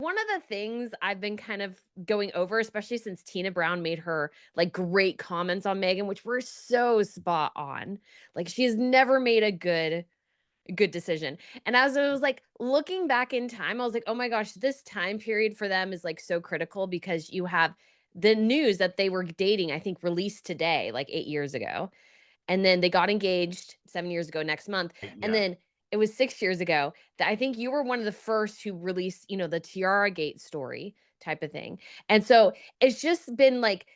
one of the things I've been kind of going over, especially since Tina Brown made her like great comments on Megan, which were so spot on. Like she has never made a good decision. And as I was like looking back in time, I was like, oh my gosh, this time period for them is like so critical because you have the news that they were dating, I think released today, like 8 years ago. And then they got engaged 7 years ago next month. And Yeah. then it was 6 years ago that I think you were one of the first who released, the Tiara Gate story type of thing. And so it's just been like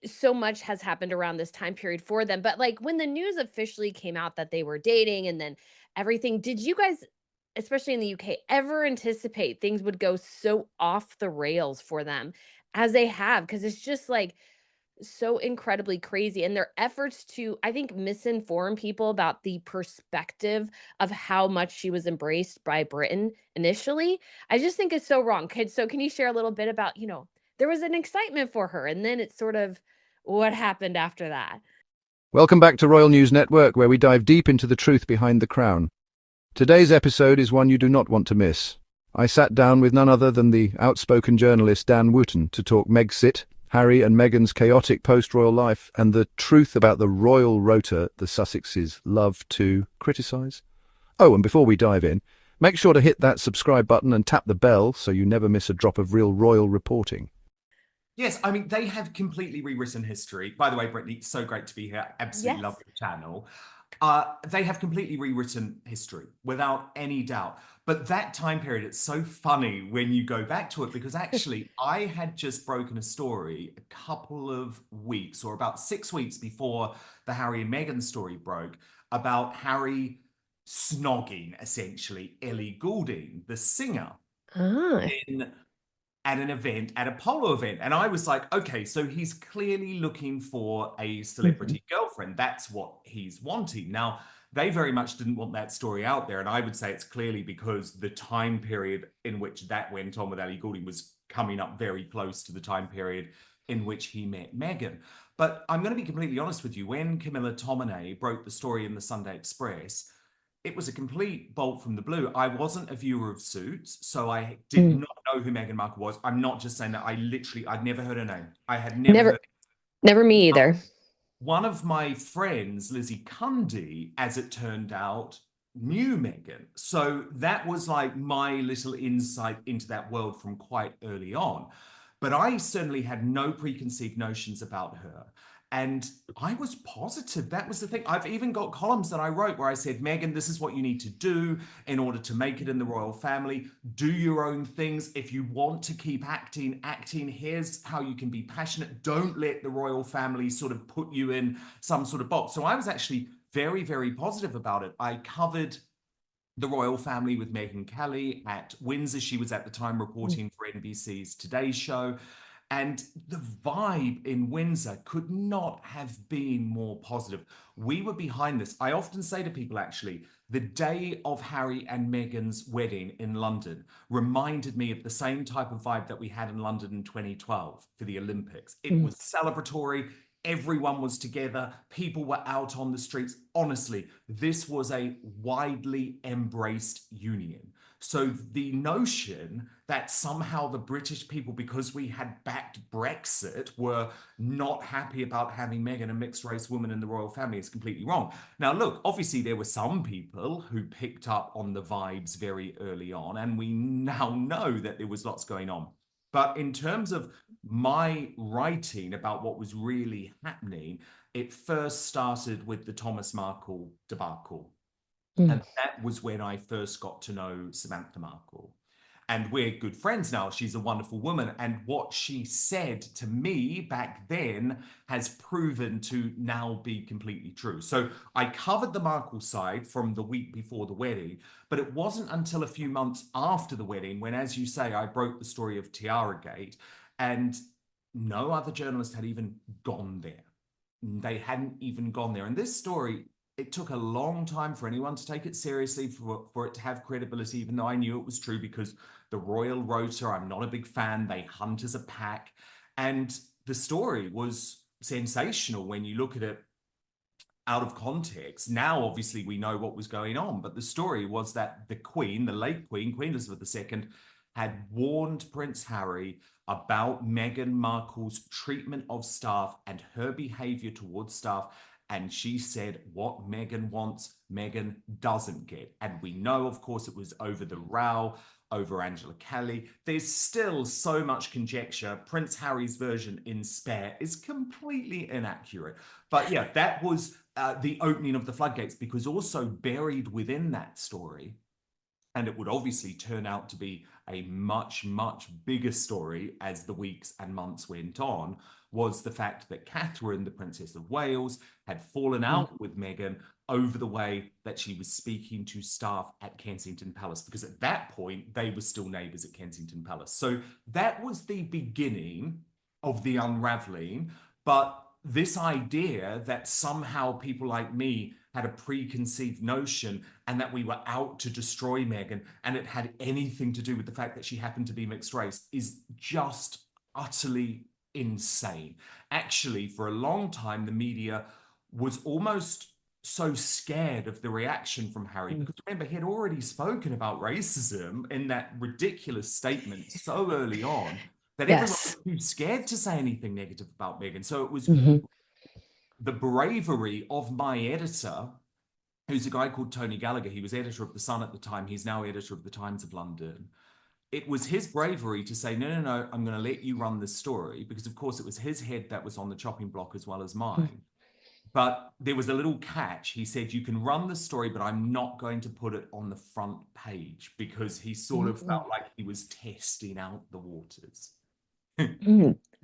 so much has happened around this time period for them. But like when the news officially came out that they were dating and then everything, did you guys, especially in the UK, ever anticipate things would go so off the rails for them as they have? Because it's just like so incredibly crazy. And their efforts to, I think, misinform people about the perspective of how much she was embraced by Britain initially, I just think is so wrong. Can you share a little bit about, there was an excitement for her and then it's sort of what happened after that? Welcome back to Royal News Network, where we dive deep into the truth behind the crown. Today's episode is one you do not want to miss. I sat down with none other than the outspoken journalist Dan Wootton to talk Megxit, Harry and Meghan's chaotic post-royal life, and the truth about the royal rota the Sussexes love to criticise. Oh, and before we dive in, make sure to hit that subscribe button and tap the bell so you never miss a drop of real royal reporting. Yes, I mean, they have completely rewritten history. By the way, Brittany, so great to be here. Absolutely love Yes. your channel. They have completely rewritten history without any doubt. But that time period, it's so funny when you go back to it because actually, I had just broken a story a couple of weeks or about 6 weeks before the Harry and Meghan story broke about Harry snogging essentially Ellie Goulding, the singer, Ah. in at an event, at a polo event. And I was like, okay, so he's clearly looking for a Mhm. celebrity girlfriend. That's what he's wanting. Now, they very much didn't want that story out there. And I would say it's clearly because the time period in which that went on with Ellie Goulding was coming up very close to the time period in which he met Meghan. But I'm going to be completely honest with you. When Camilla Tominay broke the story in the Sunday Express, it was a complete bolt from the blue. I wasn't a viewer of Suits, so I did Mm. not know who Meghan Markle was. I'm not just saying that. I'd never heard her name. I had never Never, heard. never me either. One of my friends, Lizzie Cundy, as it turned out, knew Meghan. So that was like my little insight into that world from quite early on. But I certainly had no preconceived notions about her. And I was positive. That was the thing. I've even got columns that I wrote where I said, Meghan, this is what you need to do in order to make it in the royal family. Do your own things. If you want to keep acting, here's how you can be passionate. Don't let the royal family sort of put you in some sort of box. So I was actually very, very positive about it. I covered the royal family with Megyn Kelly at Windsor. She was at the time Mm. reporting for NBC's Today Show. And the vibe in Windsor could not have been more positive. We were behind this. I often say to people, actually, the day of Harry and Meghan's wedding in London reminded me of the same type of vibe that we had in London in 2012 for the Olympics. It Mm. was celebratory. Everyone was together. People were out on the streets. Honestly, this was a widely embraced union. So the notion that somehow the British people, because we had backed Brexit, were not happy about having Meghan, a mixed race woman, in the royal family is completely wrong. Now, look, obviously there were some people who picked up on the vibes very early on, and we now know that there was lots going on. But in terms of my writing about what was really happening, it first started with the Thomas Markle debacle. Mm. And that was when I first got to know Samantha Markle. And we're good friends now. She's a wonderful woman. And what she said to me back then has proven to now be completely true. So I covered the Markle side from the week before the wedding, but it wasn't until a few months after the wedding when, as you say, I broke the story of Tiara Gate, and no other journalist had even gone there. They hadn't even gone there. And this story, it took a long time for anyone to take it seriously, for it to have credibility, even though I knew it was true because the royal rota, I'm not a big fan. They hunt as a pack. And the story was sensational when you look at it out of context. Now, obviously, we know what was going on, but the story was that the Queen, the late Queen, Queen Elizabeth II, had warned Prince Harry about Meghan Markle's treatment of staff and her behavior towards staff. And she said what Meghan wants, Meghan doesn't get. And we know, of course, it was over the row over Angela Kelly. There's still so much conjecture. Prince Harry's version in Spare is completely inaccurate. But yeah, that was the opening of the floodgates, because also buried within that story, and it would obviously turn out to be a much, much bigger story as the weeks and months went on, was the fact that Catherine, the Princess of Wales, had fallen out with Meghan over the way that she was speaking to staff at Kensington Palace, because at that point, they were still neighbours at Kensington Palace. So that was the beginning of the unravelling. But this idea that somehow people like me had a preconceived notion and that we were out to destroy Meghan and it had anything to do with the fact that she happened to be mixed race is just utterly insane. Actually, for a long time, the media was almost so scared of the reaction from Harry, because remember, he had already spoken about racism in that ridiculous statement so early on that everyone was too scared to say anything negative about Meghan. So it was the bravery of my editor, who's a guy called Tony Gallagher. He was editor of The Sun at the time. He's now editor of the Times of London. It was his bravery to say, no, no, no, I'm going to let you run this story, because, of course, it was his head that was on the chopping block as well as mine. But there was a little catch. He said, you can run the story, but I'm not going to put it on the front page, because he sort of felt like he was testing out the waters.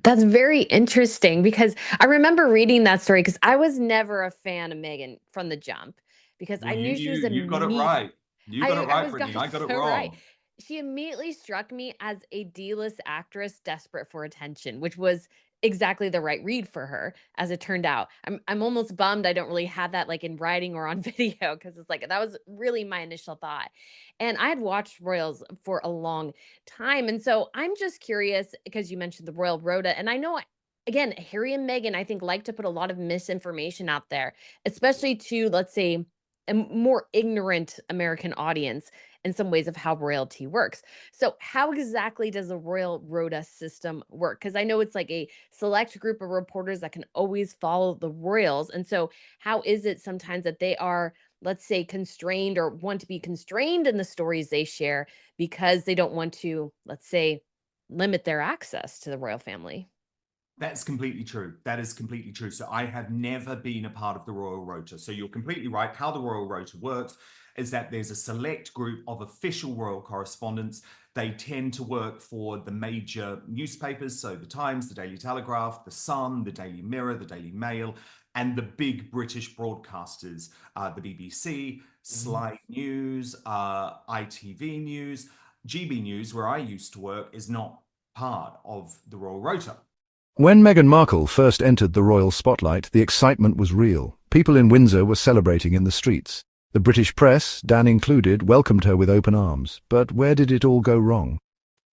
That's very interesting, because I remember reading that story, because I was never a fan of Meghan from the jump, because Well, I knew she was a you got it neat. right. You got it I right, was Brittany. got I got it so right. wrong. She immediately struck me as a D-list actress desperate for attention, which was exactly the right read for her, as it turned out. I'm almost bummed I don't really have that like in writing or on video, because it's like that was really my initial thought. And I had watched Royals for a long time. And so I'm just curious, because you mentioned the Royal Rota, and I know again, Harry and Meghan, I think, like to put a lot of misinformation out there, especially to, let's say, a more ignorant American audience in some ways of how royalty works. So, how exactly does the Royal Rota system work? Because I know it's like a select group of reporters that can always follow the royals. And so, how is it sometimes that they are, let's say, constrained or want to be constrained in the stories they share because they don't want to, let's say, limit their access to the royal family? That's completely true. That is completely true. So I have never been a part of the Royal Rota. So you're completely right. How the Royal Rota works is that there's a select group of official royal correspondents. They tend to work for the major newspapers, so the Times, the Daily Telegraph, the Sun, the Daily Mirror, the Daily Mail, and the big British broadcasters, the BBC, Sky News, ITV News. GB News, where I used to work, is not part of the Royal Rota. When Meghan Markle first entered the royal spotlight, the excitement was real. People in Windsor were celebrating in the streets. The British press, Dan included, welcomed her with open arms. But where did it all go wrong?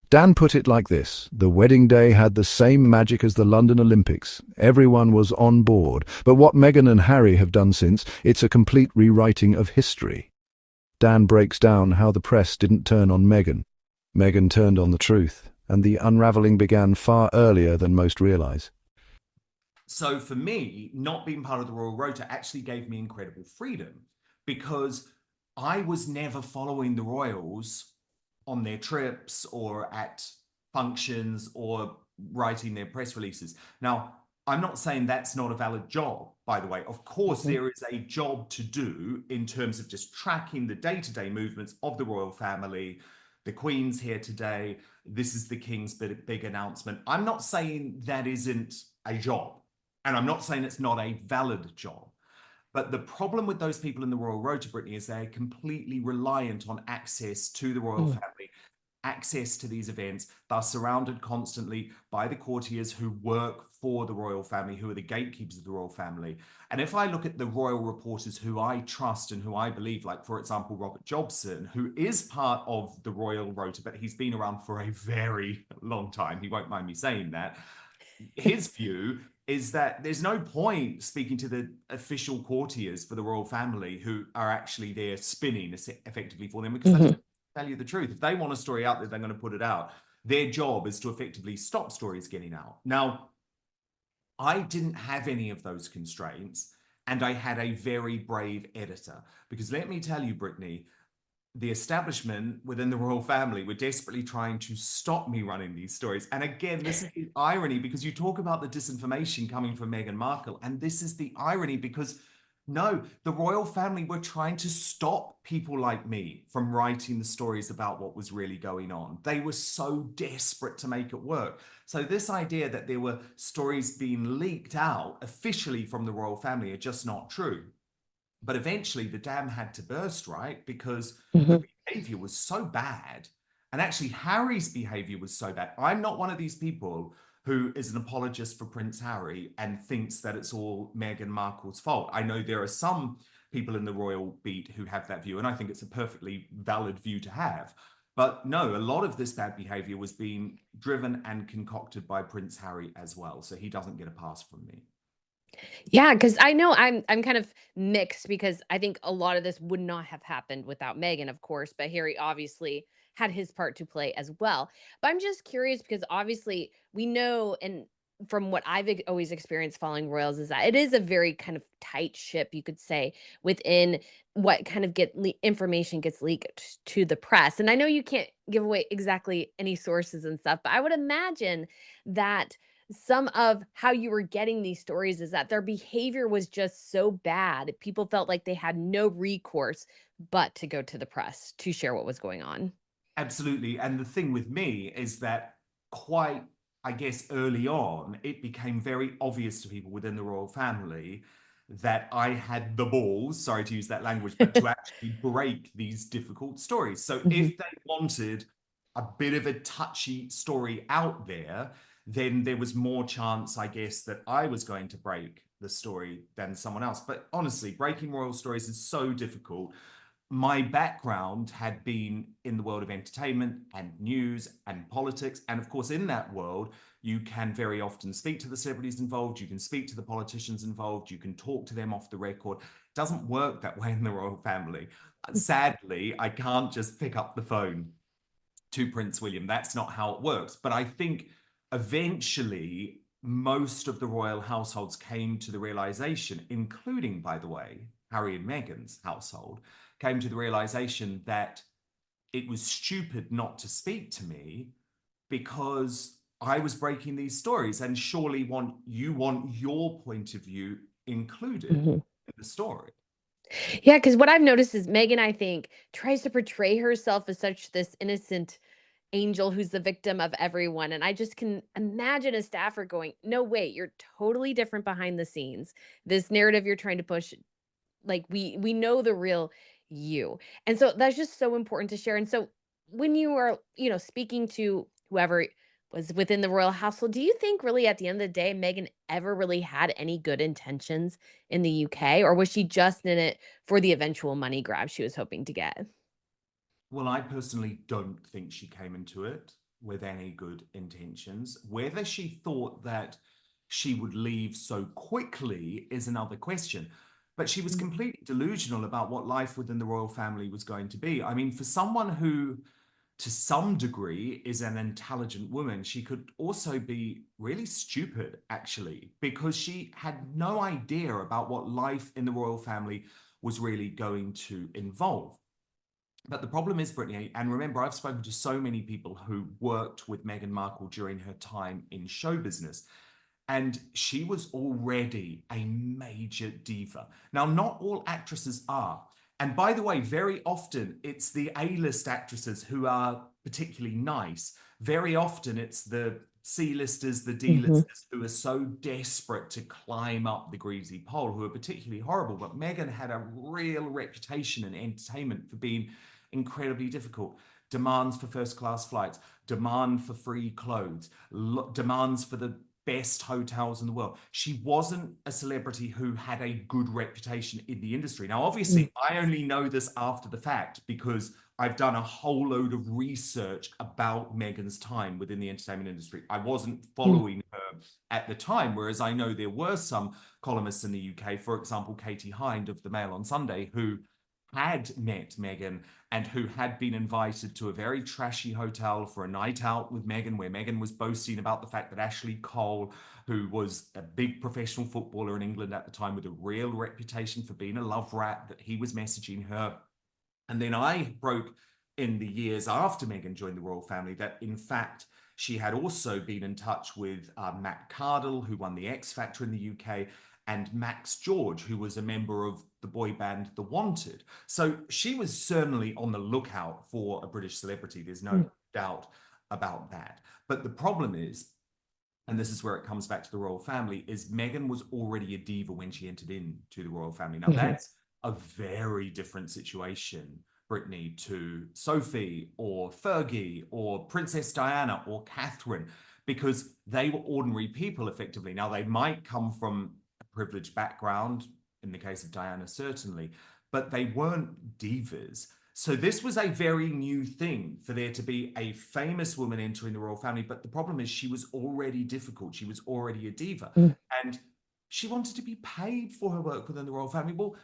Dan put it like this: the wedding day had the same magic as the London Olympics. Everyone was on board. But what Meghan and Harry have done since, it's a complete rewriting of history. Dan breaks down how the press didn't turn on Meghan. Meghan turned on the truth, and the unravelling began far earlier than most realise. So for me, not being part of the Royal Rota actually gave me incredible freedom, because I was never following the royals on their trips or at functions or writing their press releases. Now, I'm not saying that's not a valid job, by the way. Of course, there is a job to do in terms of just tracking the day-to-day movements of the royal family. The Queen's here today. This is the King's big announcement. I'm not saying that isn't a job, and I'm not saying it's not a valid job. But the problem with those people in the Royal Rota, Brittany, is they're completely reliant on access to the royal family, access to these events. They're surrounded constantly by the courtiers who work for the royal family, who are the gatekeepers of the royal family. And if I look at the royal reporters who I trust and who I believe, like, for example, Robert Jobson, who is part of the Royal Rota, but he's been around for a very long time. He won't mind me saying that. His view is that there's no point speaking to the official courtiers for the royal family who are actually there spinning effectively for them, because tell you the truth. If they want a story out there, they're going to put it out. Their job is to effectively stop stories getting out. Now, I didn't have any of those constraints, and I had a very brave editor. Because let me tell you, Brittany, the establishment within the royal family were desperately trying to stop me running these stories. And again, this is the irony, because you talk about the disinformation coming from Meghan Markle, and this is the irony because no, the royal family were trying to stop people like me from writing the stories about what was really going on. They were so desperate to make it work. So this idea that there were stories being leaked out officially from the royal family are just not true. But eventually the dam had to burst, right? Because the Mhm. behavior was so bad. And actually, Harry's behavior was so bad. I'm not one of these people who is an apologist for Prince Harry and thinks that it's all Meghan Markle's fault. I know there are some people in the royal beat who have that view, and I think it's a perfectly valid view to have. But no, a lot of this bad behavior was being driven and concocted by Prince Harry as well. So he doesn't get a pass from me. Yeah, because I know I'm kind of mixed because I think a lot of this would not have happened without Megan, of course, but Harry obviously had his part to play as well. But I'm just curious because obviously we know, and from what always experienced following royals, is that it is a very kind of tight ship, you could say, within what kind of information gets leaked to the press. And I know you can't give away exactly any sources and stuff, but I would imagine that some of how you were getting these stories is that their behavior was just so bad. People felt like they had no recourse but to go to the press to share what was going on. Absolutely. And the thing with me is that quite, I guess, early on, it became very obvious to people within the royal family that I had the balls, sorry to use that language, but to actually break these difficult stories. So Mhm, if they wanted a bit of a touchy story out there, then there was more chance, I guess, that I was going to break the story than someone else. But honestly, breaking royal stories is so difficult. My background had been in the world of entertainment and news and politics. And of course, in that world, you can very often speak to the celebrities involved, you can speak to the politicians involved, you can talk to them off the record. It doesn't work that way in the royal family. Sadly, I can't just pick up the phone to Prince William. That's not how it works. But I think eventually most of the royal households came to the realization, including, by the way, Harry and Meghan's household, came to the realization that it was stupid not to speak to me because I was breaking these stories, and surely you want your point of view included mhm. in the story. Yeah, because what I've noticed is Megan, I think, tries to portray herself as such this innocent angel who's the victim of everyone. And I just can imagine a staffer going, no, wait, you're totally different behind the scenes. This narrative you're trying to push, like we know the real you. And so that's just so important to share. And so when you are, speaking to whoever was within the royal household, do you think really at the end of the day Meghan ever really had any good intentions in the UK, or was she just in it for the eventual money grab she was hoping to get? Well, I personally don't think she came into it with any good intentions. Whether she thought that she would leave so quickly is another question. But she was Mm, completely delusional about what life within the royal family was going to be. I mean, for someone who, to some degree, is an intelligent woman, she could also be really stupid, actually, because she had no idea about what life in the royal family was really going to involve. But the problem is, Brittany, and remember, I've spoken to so many people who worked with Meghan Markle during her time in show business, and she was already a major diva. Now, not all actresses are. And by the way, very often it's the A-list actresses who are particularly nice. Very often it's the C-listers, the mhm, D-listers who are so desperate to climb up the greasy pole, who are particularly horrible. But Meghan had a real reputation in entertainment for being incredibly difficult. Demands for first class flights, demand for free clothes, demands for the best hotels in the world. She wasn't a celebrity who had a good reputation in the industry. Now, mm, obviously, I only know this after the fact because I've done a whole load of research about Meghan's time within the entertainment industry. I wasn't mm, following her at the time, whereas I know there were some columnists in the UK, for example, Katie Hind of the Mail on Sunday, who had met Meghan and who had been invited to a very trashy hotel for a night out with Meghan, where Meghan was boasting about the fact that Ashley Cole, who was a big professional footballer in England at the time with a real reputation for being a love rat, that he was messaging her. And then I broke in the years after Meghan joined the royal family that, in fact, she had also been in touch with Matt Cardle, who won the X Factor in the UK, and Max George, who was a member of the boy band The Wanted. So she was certainly on the lookout for a British celebrity. There's no doubt about that. But the problem is, and this is where it comes back to the royal family, is Meghan was already a diva when she entered into the royal family. Now, that's a very different situation, Brittany, to Sophie or Fergie or Princess Diana or Catherine, because they were ordinary people effectively. Now, they might come from a privileged background, in the case of Diana, certainly, but they weren't divas. So this was a very new thing for there to be a famous woman entering the royal family. But the problem is she was already difficult. She was already a diva. And she wanted to be paid for her work within the royal family. Well,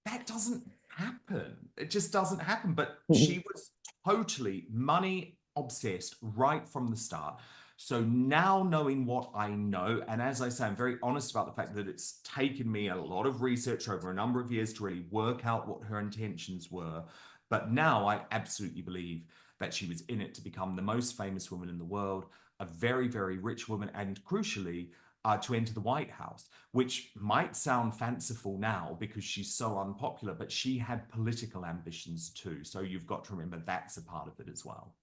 that doesn't happen. It just doesn't happen. But she was totally money obsessed right from the start. So now knowing what I know, and as I say, I'm very honest about the fact that it's taken me a lot of research over a number of years to really work out what her intentions were. But now I absolutely believe that she was in it to become the most famous woman in the world, a very, very rich woman, and crucially, to enter the White House, which might sound fanciful now because she's so unpopular, but she had political ambitions too. So you've got to remember that's a part of it as well.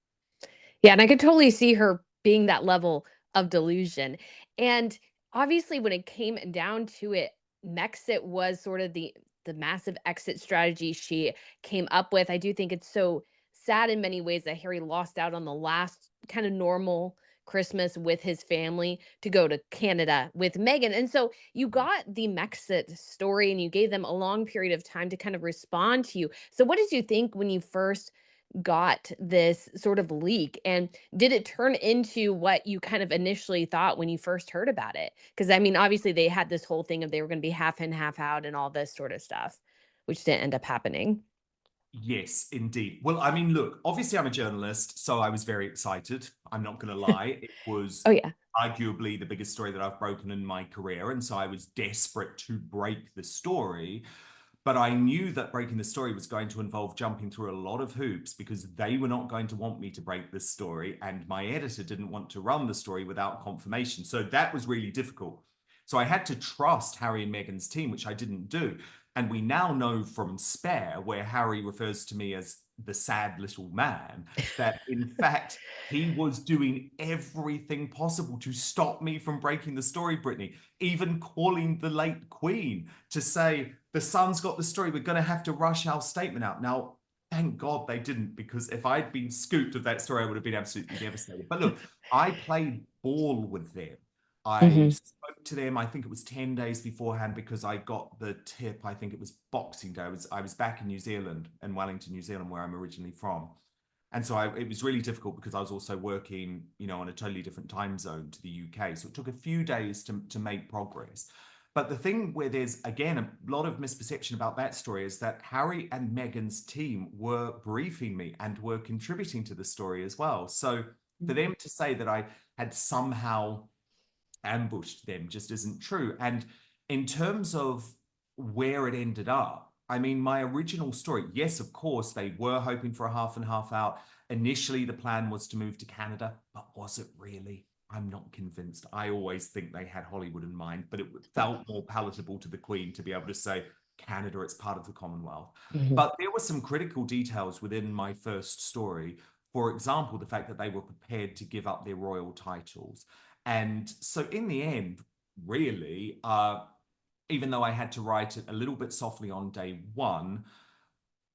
Yeah, and I could totally see her being that level of delusion. And obviously when it came down to it, Mexit was sort of the massive exit strategy she came up with. I do think it's so sad in many ways that Harry lost out on the last kind of normal Christmas with his family to go to Canada with Meghan. And so you got the Mexit story and you gave them a long period of time to kind of respond to you. So what did you think when you first got this sort of leak, and did it turn into what you kind of initially thought when you first heard about it? Because I mean, obviously they had this whole thing of they were going to be half in, half out, and all this sort of stuff, which didn't end up happening. Yes, indeed. Well, I mean, look, obviously I'm a journalist, so I was very excited. I'm not going to lie. It was Oh yeah. arguably the biggest story that I've broken in my career. And so I was desperate to break the story. But I knew that breaking the story was going to involve jumping through a lot of hoops because they were not going to want me to break this story. And my editor didn't want to run the story without confirmation. So that was really difficult. So I had to trust Harry and Meghan's team, which I didn't do. And we now know from Spare, where Harry refers to me as the sad little man, that in fact, he was doing everything possible to stop me from breaking the story, Brittany, even calling the late Queen to say, the Sun's got the story, we're going to have to rush our statement out. Now, thank God they didn't, because if I'd been scooped of that story, I would have been absolutely devastated. But look, I played ball with them. I Hmm. spoke to them, I think it was 10 days beforehand, because I got the tip. I think it was Boxing Day. I was back in New Zealand, in Wellington, New Zealand, where I'm originally from. And so it was really difficult because I was also working, on a totally different time zone to the UK. So it took a few days to make progress. But the thing where there's, again, a lot of misperception about that story is that Harry and Meghan's team were briefing me and were contributing to the story as well. So for them to say that I had somehow ambushed them just isn't true. And in terms of where it ended up, I mean, my original story, yes, of course, they were hoping for a half and half out. Initially, the plan was to move to Canada, but was it really? I'm not convinced. I always think they had Hollywood in mind, but it felt more palatable to the Queen to be able to say, Canada, it's part of the Commonwealth. Hmm. But there were some critical details within my first story. For example, the fact that they were prepared to give up their royal titles. And so in the end, really, even though I had to write it a little bit softly on day one,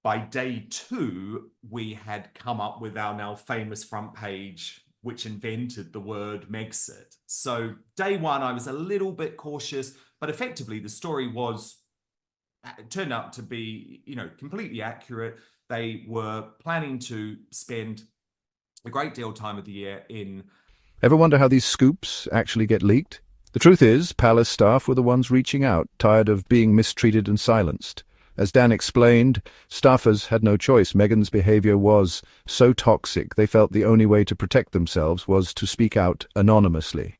by day two, we had come up with our now famous front page, which invented the word Megxit. So day one, I was a little bit cautious, but effectively the story was, it turned out to be, completely accurate. They were planning to spend a great deal of time of the year in. Ever wonder how these scoops actually get leaked? The truth is, palace staff were the ones reaching out, tired of being mistreated and silenced. As Dan explained, staffers had no choice. Meghan's behavior was so toxic, they felt the only way to protect themselves was to speak out anonymously.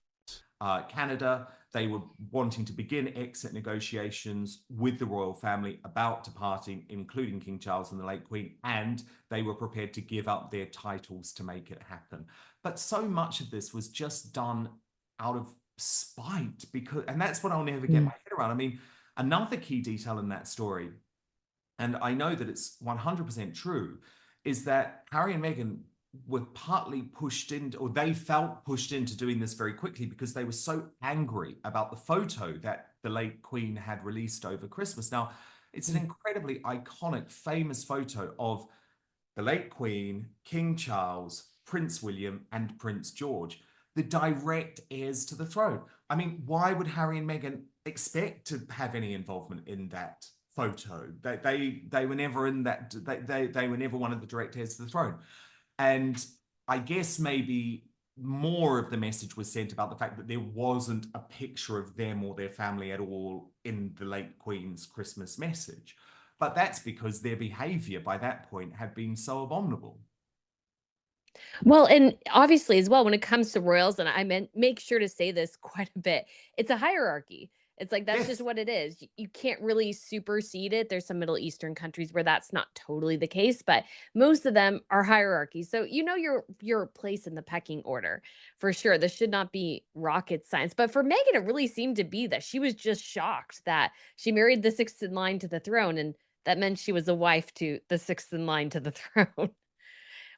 Canada, they were wanting to begin exit negotiations with the royal family about departing, including King Charles and the late Queen, and they were prepared to give up their titles to make it happen. But so much of this was just done out of spite, because, and that's what I'll never get my head around. I mean, another key detail in that story, and I know that it's 100% true, is that Harry and Meghan were partly pushed into, or they felt pushed into doing this very quickly because they were so angry about the photo that the late Queen had released over Christmas. Now, it's an incredibly iconic, famous photo of the late Queen, King Charles, Prince William, and Prince George, the direct heirs to the throne. I mean, why would Harry and Meghan expect to have any involvement in that photo? They were never in that. They were never one of the direct heirs to the throne. And I guess maybe more of the message was sent about the fact that there wasn't a picture of them or their family at all in the late Queen's Christmas message. But that's because their behavior by that point had been so abominable. Well, and obviously as well, when it comes to royals, and I meant make sure to say this quite a bit, it's a hierarchy. It's like that's just Yes. what it is. You can't really supersede it. There's some Middle Eastern countries where that's not totally the case, but most of them are hierarchies. So you know your place in the pecking order for sure. This should not be rocket science. But for Meghan, it really seemed to be that she was just shocked that she married the sixth in line to the throne, and that meant she was a wife to the sixth in line to the throne.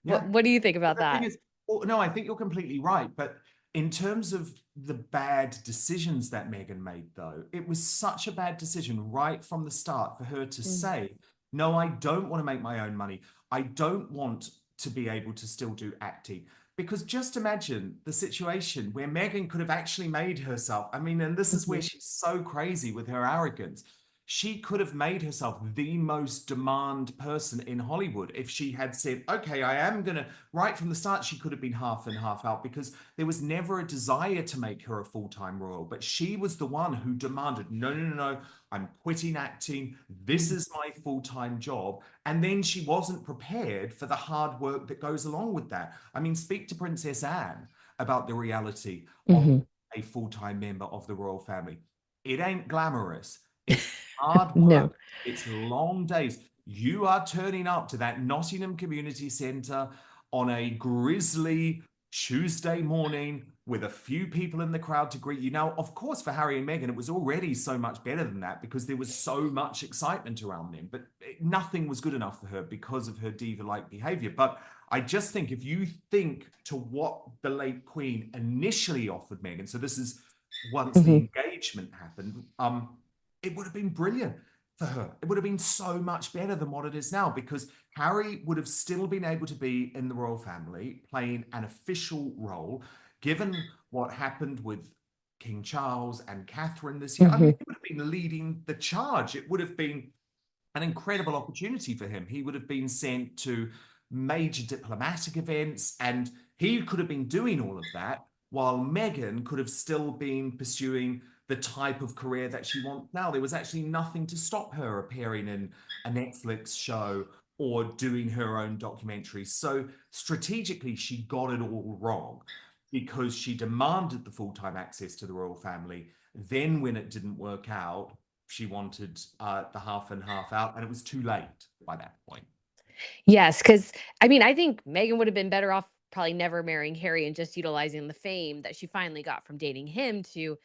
Yeah. What do you think But about the thing that? is, well, no, I think you're completely right. But in terms of the bad decisions that Meghan made, though, it was such a bad decision right from the start for her to Mm, say, no, I don't want to make my own money. I don't want to be able to still do acting. Because just imagine the situation where Meghan could have actually made herself. I mean, and this is where mhm, she's so crazy with her arrogance. She could have made herself the most demand person in Hollywood if she had said, okay, I am going to, right from the start, she could have been half in, half out, because there was never a desire to make her a full time royal. But she was the one who demanded, no, no, no, no, I'm quitting acting. This mm, is my full time job. And then she wasn't prepared for the hard work that goes along with that. I mean, speak to Princess Anne about the reality of mhm. a full time member of the royal family. It ain't glamorous. It's hard No. work. It's long days. You are turning up to that Nottingham Community Centre on a grisly Tuesday morning with a few people in the crowd to greet you. Now, of course, for Harry and Meghan, it was already so much better than that because there was so much excitement around them. But nothing was good enough for her because of her diva-like behavior. But I just think if you think to what the late Queen initially offered Meghan, so this is once the Mhm, engagement happened, it would have been brilliant for her. It would have been so much better than what it is now because Harry would have still been able to be in the royal family playing an official role. Given what happened with King Charles and Catherine this year, I mean, mhm, he would have been leading the charge. It would have been an incredible opportunity for him. He would have been sent to major diplomatic events and he could have been doing all of that while Meghan could have still been pursuing the type of career that she wants now. There was actually nothing to stop her appearing in a Netflix show or doing her own documentary. So strategically, she got it all wrong because she demanded the full time access to the royal family. Then, when it didn't work out, she wanted the half and half out, and it was too late by that point. yes, because I mean, I think Megan would have been better off probably never marrying Harry and just utilizing the fame that she finally got from dating him to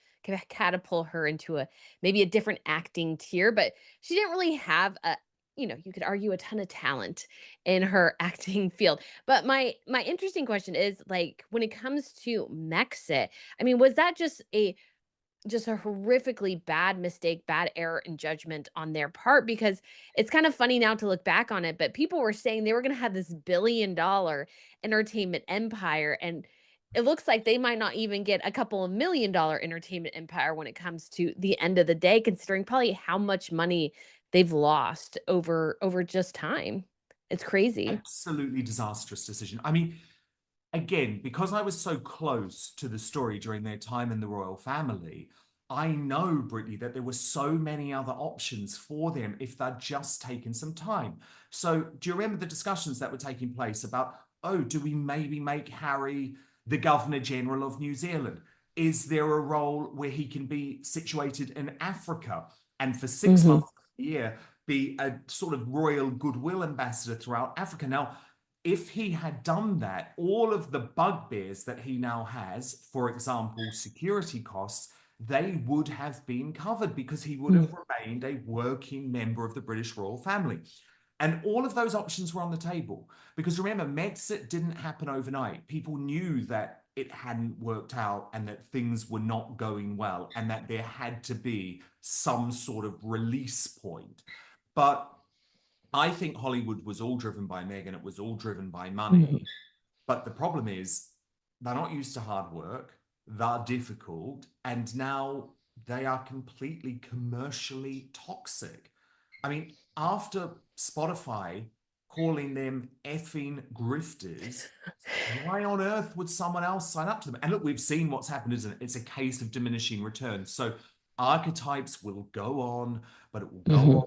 catapult her into a maybe a different acting tier. But she didn't really have a, you could argue a ton of talent in her acting field. But my interesting question is like when it comes to Mexit, I mean, was that just a horrifically bad mistake, bad error in judgment on their part because it's kind of funny now to look back on it, but people were saying they were going to have this billion-dollar entertainment empire and it looks like they might not even get a couple of $1 million entertainment empire when it comes to the end of the day considering probably how much money they've lost over just time. It's crazy. Absolutely disastrous decision. I mean, again, because I was so close to the story during their time in the royal family, I know, Brittany, that there were so many other options for them if they'd just taken some time. So, do you remember the discussions that were taking place about, oh, do we maybe make Harry the Governor General of New Zealand? Is there a role where he can be situated in Africa and for 6 months a year be a sort of royal goodwill ambassador throughout Africa? Now, if he had done that, all of the bugbears that he now has, for example, security costs, they would have been covered because he would have remained a working member of the British royal family. And all of those options were on the table. Because remember, Megxit didn't happen overnight. People knew that it hadn't worked out and that things were not going well and that there had to be some sort of release point. But I think Hollywood was all driven by Meghan. It was all driven by money. But the problem is they're not used to hard work. They're difficult. And now they are completely commercially toxic. I mean, after Spotify calling them effing grifters, why on earth would someone else sign up to them? And look, we've seen what's happened, isn't it? It's a case of diminishing returns. So archetypes will go on, but it will go on.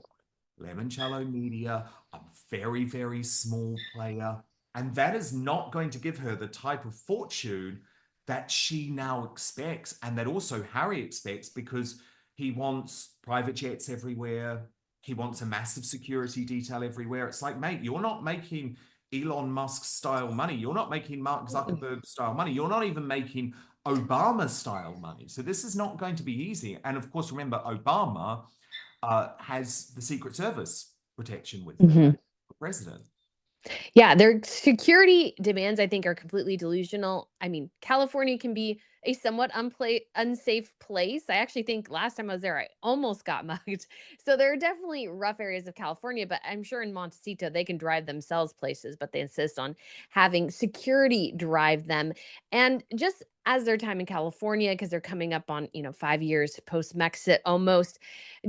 Limoncello Media, a very, very small player. And that is not going to give her the type of fortune that she now expects and that also Harry expects because he wants private jets everywhere. He wants a massive security detail everywhere. It's like, mate, you're not making Elon Musk style money. You're not making Mark Zuckerberg style money. You're not even making Obama style money. So this is not going to be easy. And of course, remember, Obama has the Secret Service protection with him, the president. Yeah, their security demands, I think, are completely delusional. I mean, California can be a somewhat unsafe place. I actually think last time I was there, I almost got mugged. So there are definitely rough areas of California, but I'm sure in Montecito they can drive themselves places, but they insist on having security drive them. And just as their time in California, because they're coming up on, 5 years post Mexit almost,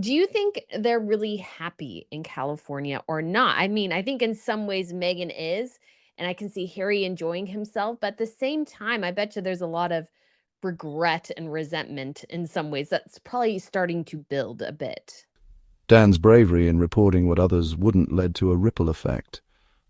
do you think they're really happy in California or not? I mean, I think in some ways Megan is, and I can see Harry enjoying himself, but at the same time, I bet you there's a lot of regret and resentment in some ways that's probably starting to build a bit. Dan's bravery in reporting what others wouldn't led to a ripple effect,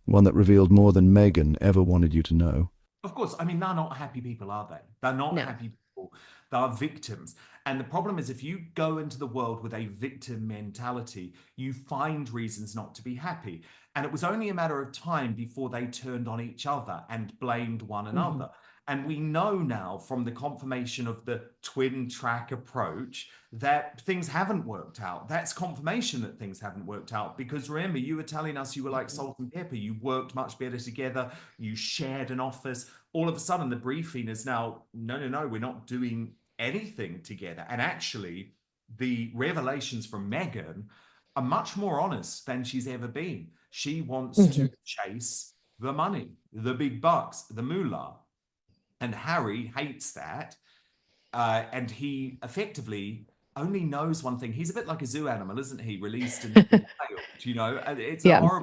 one that revealed more than Meghan ever wanted you to know. Of course, I mean, they're not happy people, are they? They're not No. happy people. They're victims. And the problem is, if you go into the world with a victim mentality, you find reasons not to be happy. And it was only a matter of time before they turned on each other and blamed one another. And we know now from the confirmation of the twin track approach that things haven't worked out. That's confirmation that things haven't worked out. Because remember, you were telling us you were like salt and pepper. You worked much better together. You shared an office. All of a sudden, the briefing is now, no, we're not doing anything together. And actually, the revelations from Meghan are much more honest than she's ever been. She wants to chase the money, the big bucks, the moolah. And Harry hates that. And he effectively only knows one thing. He's a bit like a zoo animal, isn't he? Released and failed, And Yeah.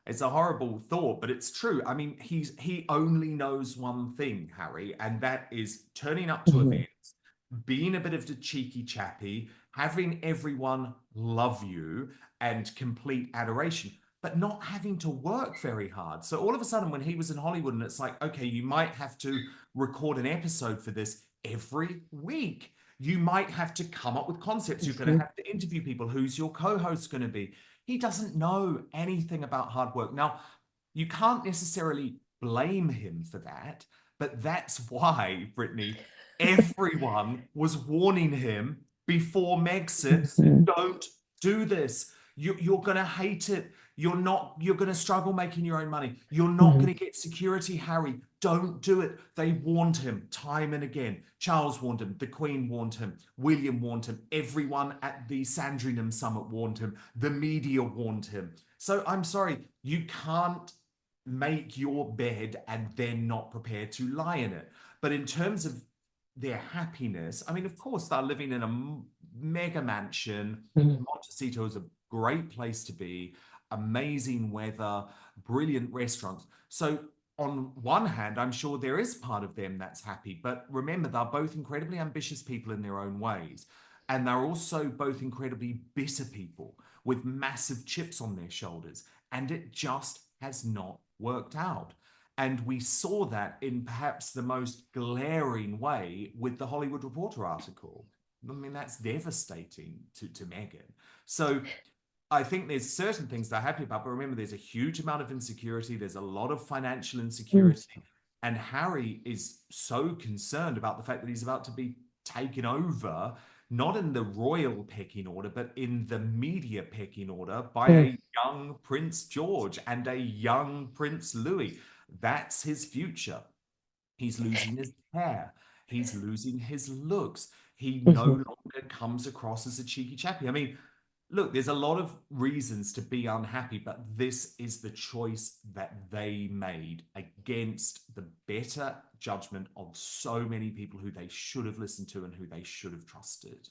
it's a horrible thought, but it's true. I mean, he only knows one thing, Harry, and that is turning up to events, being a bit of a cheeky chappy, having everyone love you and complete adoration, but not having to work very hard. So all of a sudden, when he was in Hollywood, and it's like, okay, you might have to record an episode for this every week. You might have to come up with concepts. You're going to have to interview people. Who's your co-host going to be? He doesn't know anything about hard work. Now, you can't necessarily blame him for that, but that's why, Brittany, everyone was warning him before Megxit, don't do this. You're going to hate it. You're going to struggle making your own money. You're not going to get security, Harry. Don't do it. They warned him time and again. Charles warned him. The Queen warned him. William warned him. Everyone at the Sandringham Summit warned him. The media warned him. So I'm sorry, you can't make your bed and then not prepared to lie in it. But in terms of their happiness, I mean, of course, they're living in a mega mansion. Montecito is a great place to be. Amazing weather, brilliant restaurants. So on one hand, I'm sure there is part of them that's happy, but remember, they're both incredibly ambitious people in their own ways. And they're also both incredibly bitter people with massive chips on their shoulders. And it just has not worked out. And we saw that in perhaps the most glaring way with the Hollywood Reporter article. I mean, that's devastating to Meghan. So I think there's certain things they're happy about, but remember, there's a huge amount of insecurity. There's a lot of financial Mm. insecurity. And Harry is so concerned about the fact that he's about to be taken over, not in the royal pecking order, but in the media pecking order by Mm. a young Prince George and a young Prince Louis. That's his future. He's losing his hair. He's losing his looks. He no Mhm. longer comes across as a cheeky chappy. I mean, look, there's a lot of reasons to be unhappy, but this is the choice that they made against the better judgment of so many people who they should have listened to and who they should have trusted.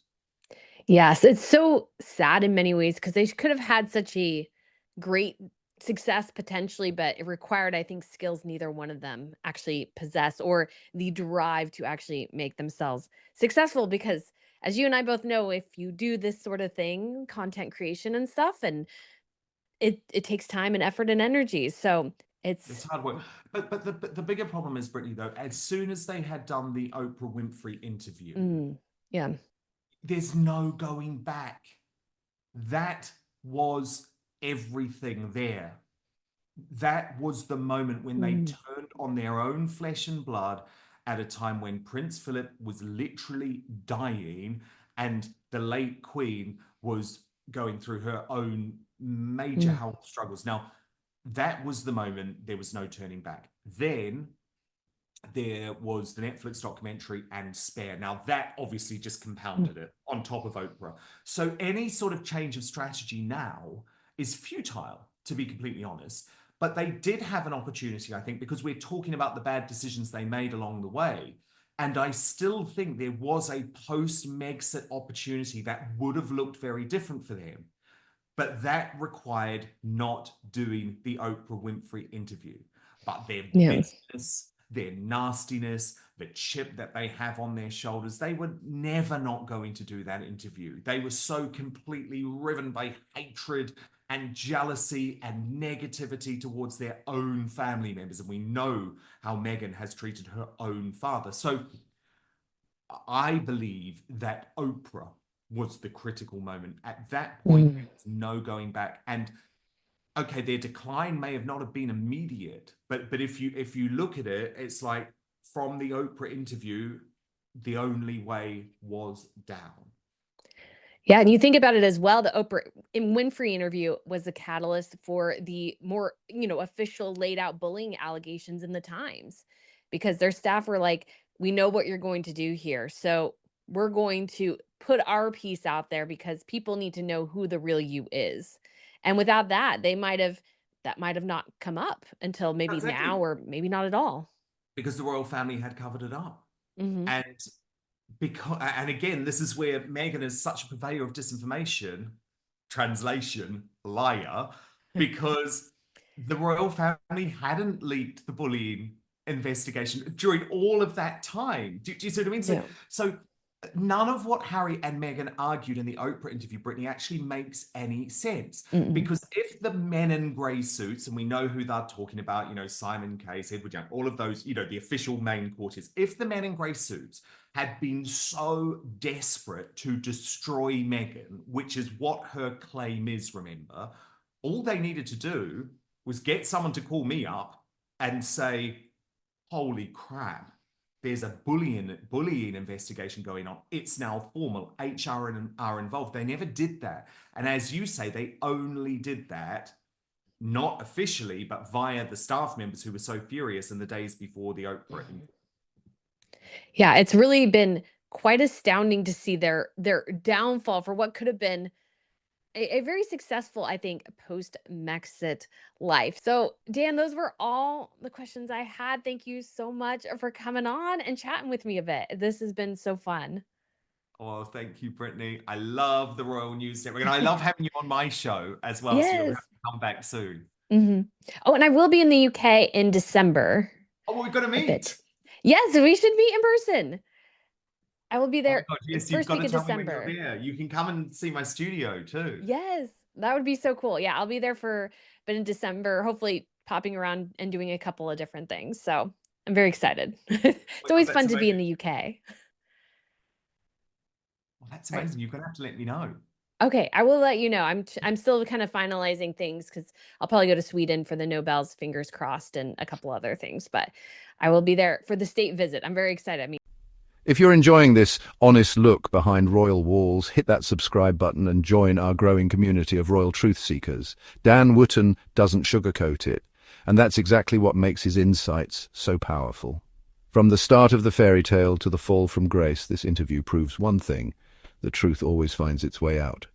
Yes, it's so sad in many ways because they could have had such a great success potentially, but it required, I think, skills neither one of them actually possess or the drive to actually make themselves successful. Because as you and I both know, if you do this sort of thing, content creation and stuff, and it takes time and effort and energy. So It's it's hard work. But the bigger problem is, Brittany, though, as soon as they had done the Oprah Winfrey interview, yeah. there's no going back. That was everything there. That was the moment when they Mm. turned on their own flesh and blood at a time when Prince Philip was literally dying and the late Queen was going through her own major Mm. health struggles. Now, that was the moment there was no turning back. Then there was the Netflix documentary and Spare. Now, that obviously just Mm. compounded it on top of Oprah. So, any sort of change of strategy now is futile, to be completely honest. But they did have an opportunity, I think, because we're talking about the bad decisions they made along the way. And I still think there was a post Megxit opportunity that would have looked very different for them. But that required not doing the Oprah Winfrey interview. But their Yeah. bitterness, their nastiness, the chip that they have on their shoulders, they were never not going to do that interview. They were so completely riven by hatred and jealousy and negativity towards their own family members. And we know how Meghan has treated her own father. So I believe that Oprah was the critical moment. At that point, Mm. there was no going back. And okay, their decline may have not have been immediate, but if you look at it, it's like from the Oprah interview, the only way was down. Yeah, and you think about it as well, the Oprah in Winfrey interview was the catalyst for the more, official laid out bullying allegations in the Times because their staff were like, "We know what you're going to do here. So we're going to put our piece out there because people need to know who the real you is." And without that, that might have not come up until maybe now Exactly. or maybe not at all. Because the royal family had covered it up. Mhm. And and again, this is where Meghan is such a purveyor of disinformation, translation, liar, because the royal family hadn't leaked the bullying investigation during all of that time. Do you see what I mean? So, Yeah. so none of what Harry and Meghan argued in the Oprah interview, Brittany, actually makes any sense. Mm-mm. Because if the men in grey suits, and we know who they're talking about, Simon Case, Edward Young, all of those, the official main courtiers, if the men in grey suits had been so desperate to destroy Meghan, which is what her claim is, remember, all they needed to do was get someone to call me up and say, holy crap, there's a bullying investigation going on. It's now formal. HR are involved. They never did that. And as you say, they only did that not officially, but via the staff members who were so furious in the days before the Oprah. Mhm. Yeah, it's really been quite astounding to see their downfall for what could have been a very successful, I think, post Mexit life. So, Dan, those were all the questions I had. Thank you so much for coming on and chatting with me a bit. This has been so fun. Oh, thank you, Brittany. I love the Royal News Network, and I love having you on my show as well. So you'll have Yes. to come back soon. Hmm. Oh, and I will be in the UK in December Oh, well, we've got to a meet. bit. Yes, we should meet in person. I will be Oh my there God, yes, you've first got week to of tell me when you're December. there. You can come and see my studio too. Yes, that would be so cool. Yeah, I'll be there but in December, hopefully popping around and doing a couple of different things. So I'm very excited. Oh It's my God, always that's fun to be in amazing. the UK. Well, that's Right. amazing. You're going to have to let me know. Okay, I will let you know. I'm still kind of finalizing things because I'll probably go to Sweden for the Nobels, fingers crossed, and a couple other things. But I will be there for the state visit. I'm very excited. I mean, If you're enjoying this honest look behind royal walls, hit that subscribe button and join our growing community of royal truth seekers. Dan Wootton doesn't sugarcoat it, and that's exactly what makes his insights so powerful. From the start of the fairy tale to the fall from grace, this interview proves one thing: the truth always finds its way out.